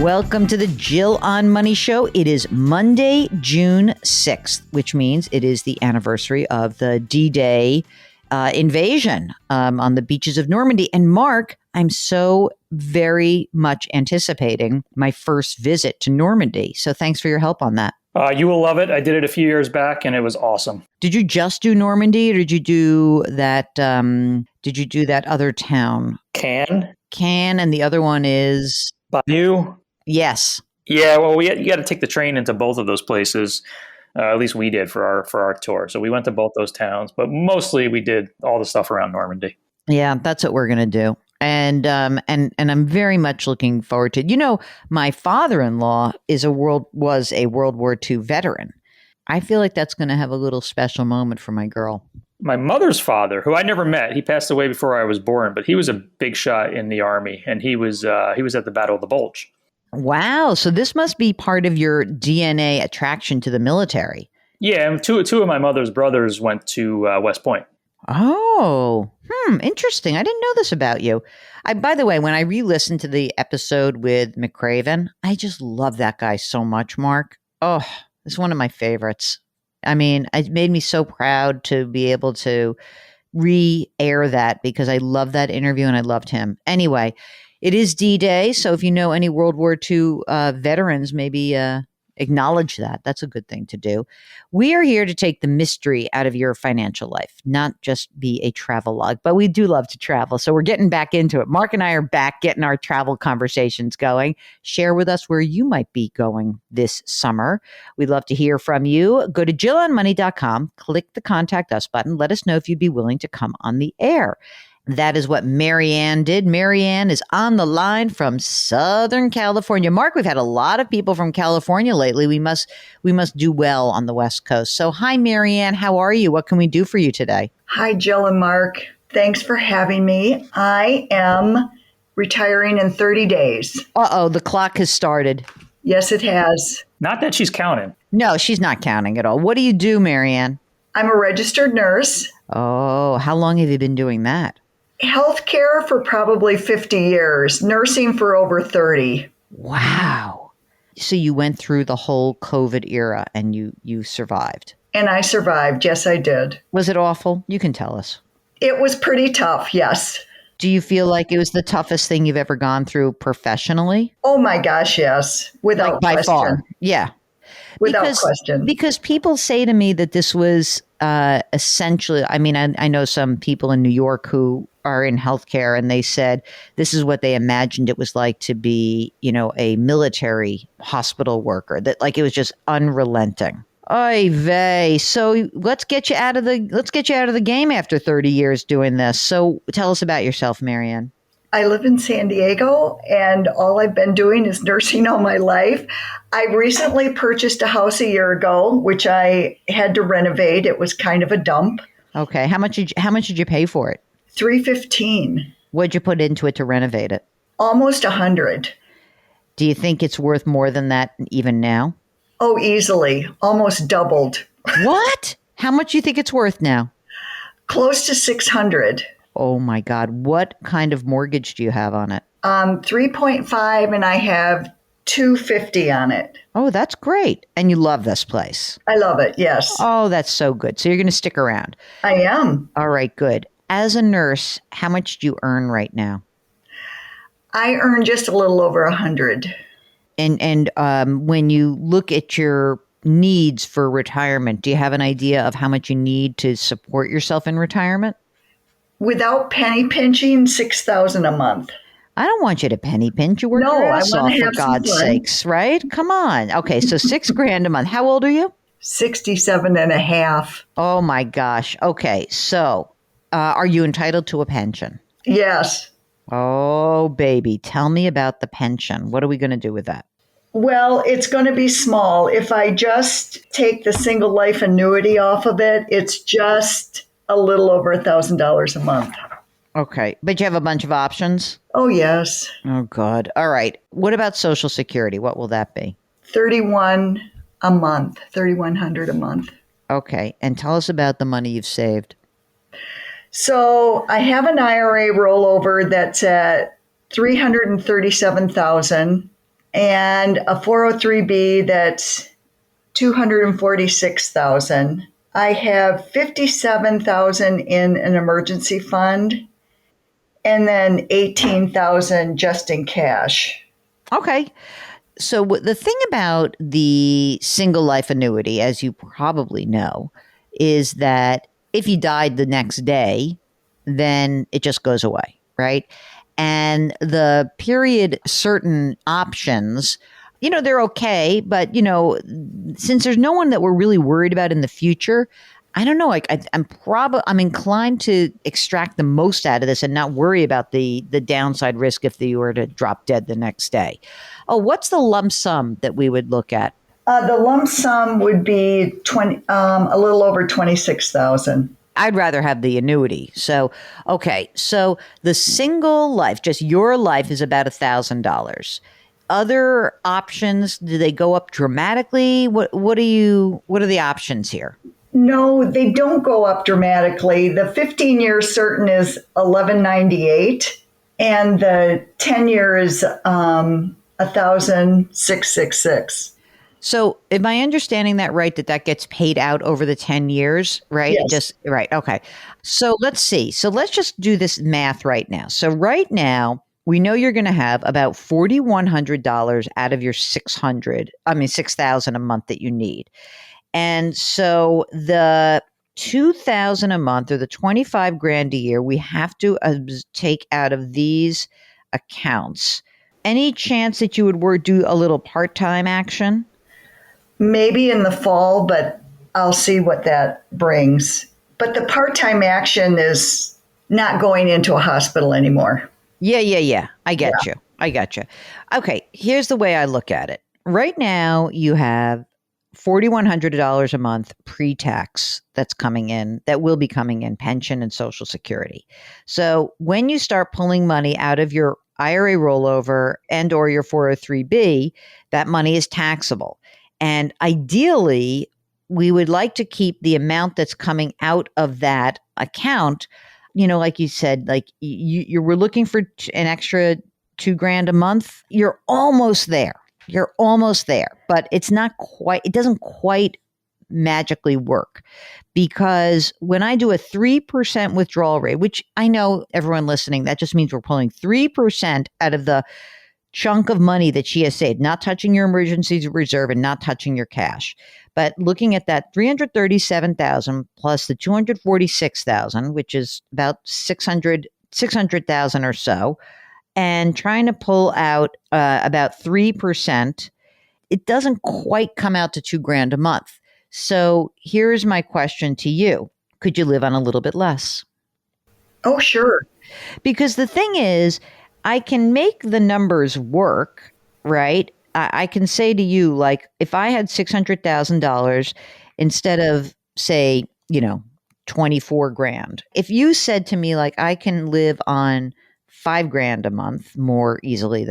Welcome to the Jill on Money Show. It is Monday, June 6th, which means it is the anniversary of the D-Day invasion on the beaches of Normandy. And Mark, I'm so very much anticipating my first visit to Normandy. So thanks for your help on that. You will love it. I did it a few years back, and it was awesome. Did you just do Normandy, or did you do that? That other town? Cannes, and the other one is Bayeux. Yes. Yeah. Well, you got to take the train into both of those places. At least we did for our tour. So we went to both those towns, but mostly we did all the stuff around Normandy. Yeah, that's what we're gonna do. And I'm very much looking forward to it. You know, my father-in-law was a World War II veteran. I feel like that's going to have a little special moment for my girl. My mother's father, who I never met, he passed away before I was born, but he was a big shot in the Army, and he was at the Battle of the Bulge. Wow! So this must be part of your DNA attraction to the military. Yeah, and two of my mother's brothers went to West Point. Oh, interesting. I didn't know this about you. By the way, when I re-listened to the episode with McRaven, I just love that guy so much, Mark. Oh, it's one of my favorites. I mean, it made me so proud to be able to re-air that because I love that interview and I loved him. Anyway, it is D-Day, so if you know any World War II veterans, maybe acknowledge that. That's a good thing to do. We are here to take the mystery out of your financial life, not just be a travel log, but we do love to travel. So we're getting back into it. Mark and I are back getting our travel conversations going. Share with us where you might be going this summer. We'd love to hear from you. Go to JillOnMoney.com, click the contact us button. Let us know if you'd be willing to come on the air. That is what Marianne did. Marianne is on the line from Southern California. Mark, we've had a lot of people from California lately. We must do well on the West Coast. So hi, Marianne. How are you? What can we do for you today? Hi, Jill and Mark. Thanks for having me. I am retiring in 30 days. Uh-oh, the clock has started. Yes, it has. Not that she's counting. No, she's not counting at all. What do you do, Marianne? I'm a registered nurse. Oh, how long have you been doing that? Healthcare for probably 50 years, nursing for over 30. Wow. So you went through the whole COVID era and you survived. And I survived. Yes, I did. Was it awful? You can tell us. It was pretty tough, yes. Do you feel like it was the toughest thing you've ever gone through professionally? Oh my gosh, yes. Without by question. far. Yeah. Without question. Because people say to me that this was essentially, I mean, I know some people in New York who are in healthcare and they said this is what they imagined it was like to be, a military hospital worker, that like it was just unrelenting. Oy vey. So let's get you out of the game after 30 years doing this. So tell us about yourself, Marianne. I live in San Diego, and all I've been doing is nursing all my life. I recently purchased a house a year ago, which I had to renovate. It was kind of a dump. Okay. How much did you pay for it? $315. What'd you put into it to renovate it? Almost $100. Do you think it's worth more than that even now? Oh, easily. Almost doubled. What? How much do you think it's worth now? Close to $600. Oh my God. What kind of mortgage do you have on it? 3.5, and I have $250 on it. Oh, that's great. And you love this place. I love it, yes. Oh, that's so good. So you're going to stick around. I am. All right, good. As a nurse, how much do you earn right now? I earn just a little over 100. And when you look at your needs for retirement, do you have an idea of how much you need to support yourself in retirement? Without penny pinching, $6,000 a month. I don't want you to penny pinch. You work your ass off, for God's sakes, right? Come on. Okay, so $6,000 a month. How old are you? 67 and a half. Oh my gosh. Okay, so are you entitled to a pension? Yes. Oh, baby. Tell me about the pension. What are we going to do with that? Well, it's going to be small. If I just take the single life annuity off of it, it's just a little over $1,000 a month. Okay. But you have a bunch of options? Oh, yes. Oh, God. All right. What about Social Security? What will that be? $31 a month, $3,100 a month. Okay. And tell us about the money you've saved. So I have an IRA rollover that's at $337,000. and a 403b that's 246,000. I have 57,000 in an emergency fund and then 18,000 just in cash. Okay. So the thing about the single life annuity, as you probably know, is that if you died the next day, then it just goes away, right? And the period certain options, they're okay, but since there's no one that we're really worried about in the future, I don't know. Like I'm inclined to extract the most out of this and not worry about the downside risk if they were to drop dead the next day. Oh, what's the lump sum that we would look at? The lump sum would be a little over 26,000. I'd rather have the annuity. So, okay. So the single life, just your life, is about $1,000. Other options, do they go up dramatically? What are the options here? No, they don't go up dramatically. The 15-year certain is 1198, and the 10-year is 1,666. So, am I understanding that right? That gets paid out over the 10 years, right? Yes. Right. Okay. So let's see. So let's just do this math right now. So right now, we know you're going to have about $4,100 out of your 6,000 a month that you need. And so the 2,000 a month or the 25 grand a year, we have to take out of these accounts. Any chance that you would do a little part-time action? Maybe in the fall, but I'll see what that brings. But the part-time action is not going into a hospital anymore. Yeah. I get you. Okay, here's the way I look at it. Right now, you have $4,100 a month pre-tax that will be coming in, pension and Social Security. So when you start pulling money out of your IRA rollover and or your 403b, that money is taxable. And ideally, we would like to keep the amount that's coming out of that account, like you said, like you were looking for an extra $2,000 a month. You're almost there. But it doesn't quite magically work, because when I do a 3% withdrawal rate, which I know everyone listening, that just means we're pulling 3% out of the chunk of money that she has saved, not touching your emergency reserve and not touching your cash, but looking at that 337,000 plus the 246,000, which is about 600,000 or so, and trying to pull out about 3%, it doesn't quite come out to $2,000 a month. So here's my question to you. Could you live on a little bit less? Oh, sure. Because the thing is, I can make the numbers work, right? I can say to you, like, if I had $600,000 instead of, say, 24 grand, if you said to me, like, I can live on $5,000 a month more easily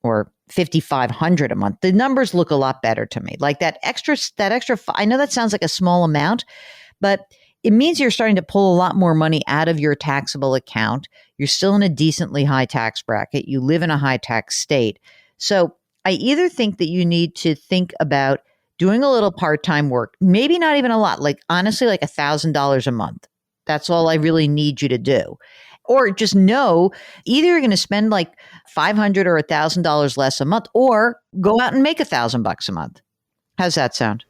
or 5,500 a month, the numbers look a lot better to me. Like that extra, I know that sounds like a small amount, but it means you're starting to pull a lot more money out of your taxable account. You're still in a decently high tax bracket. You live in a high tax state. So I either think that you need to think about doing a little part-time work, maybe not even a lot, like honestly, like $1,000 a month. That's all I really need you to do. Or just know either you're going to spend like $500 or $1,000 less a month, or go out and make $1,000 a month. How's that sound?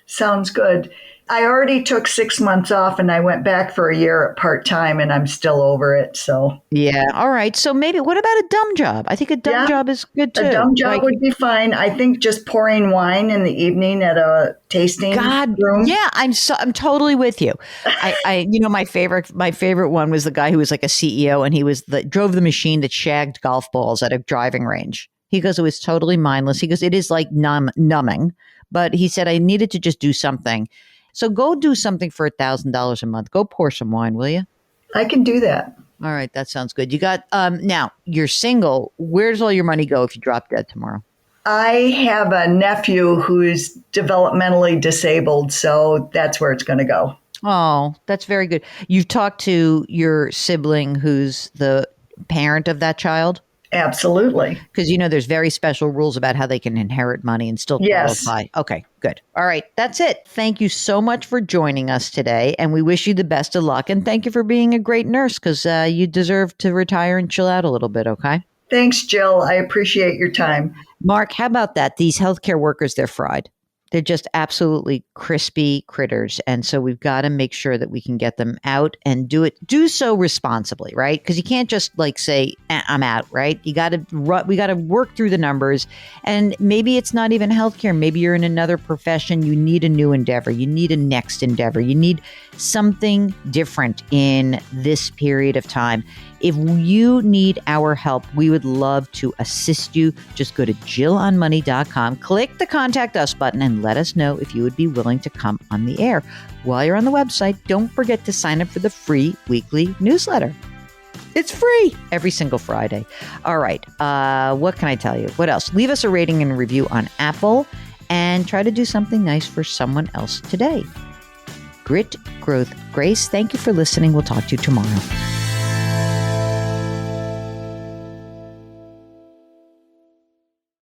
Sounds good. I already took 6 months off and I went back for a year at part-time and I'm still over it. So yeah. All right. So maybe what about a dumb job? I think a dumb job is good too. A dumb job would be fine. I think just pouring wine in the evening at a tasting room. Yeah, I'm totally with you. My favorite one was the guy who was like a CEO and he drove the machine that shagged golf balls at a driving range. He goes, it was totally mindless. He goes, it is like numbing, but he said I needed to just do something. So go do something for $1,000 a month. Go pour some wine, will you? I can do that. All right, that sounds good. You got now you're single. Where's all your money go if you drop dead tomorrow? I have a nephew who's developmentally disabled, so that's where it's going to go. Oh, that's very good. You've talked to your sibling who's the parent of that child? Absolutely. Because, there's very special rules about how they can inherit money and still Yes. qualify. Okay, good. All right, that's it. Thank you so much for joining us today, and we wish you the best of luck. And thank you for being a great nurse, because you deserve to retire and chill out a little bit, okay? Thanks, Jill. I appreciate your time. Mark, how about that? These healthcare workers, they're fried. They're just absolutely crispy critters. And so we've got to make sure that we can get them out and do so responsibly, right? Because you can't just say, I'm out, right? We got to work through the numbers. And maybe it's not even healthcare. Maybe you're in another profession. You need a new endeavor. You need a next endeavor. You need something different in this period of time. If you need our help, we would love to assist you. Just go to JillOnMoney.com, click the Contact Us button, and let us know if you would be willing to come on the air. While you're on the website, don't forget to sign up for the free weekly newsletter. It's free every single Friday. All right. What can I tell you? What else? Leave us a rating and a review on Apple and try to do something nice for someone else today. Grit, growth, grace. Thank you for listening. We'll talk to you tomorrow.